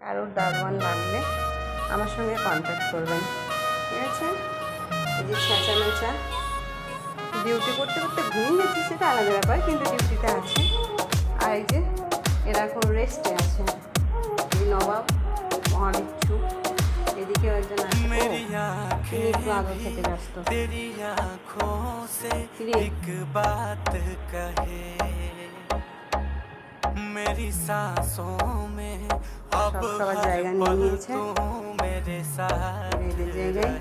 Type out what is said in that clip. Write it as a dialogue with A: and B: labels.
A: কারোর দারোয়ান লাগলে আমার সঙ্গে কন্ট্যাক্ট করবেন, ঠিক আছে। এই যে ছেঁচা মেচা ডিউটি করতে করতে ঘুমিয়ে গেছি সেটা আলাদা ব্যাপার, কিন্তু ডিউটিতে আছে। আর এই যে এরা এখন রেস্টে আছে, এই নবাব মহাবিচ্ছু, এদিকেও একজন আছে, তিনি একটু আদর খেতে ব্যস্ত। সব সবার জায়গা নিয়ে নিয়েছে, জায়গায়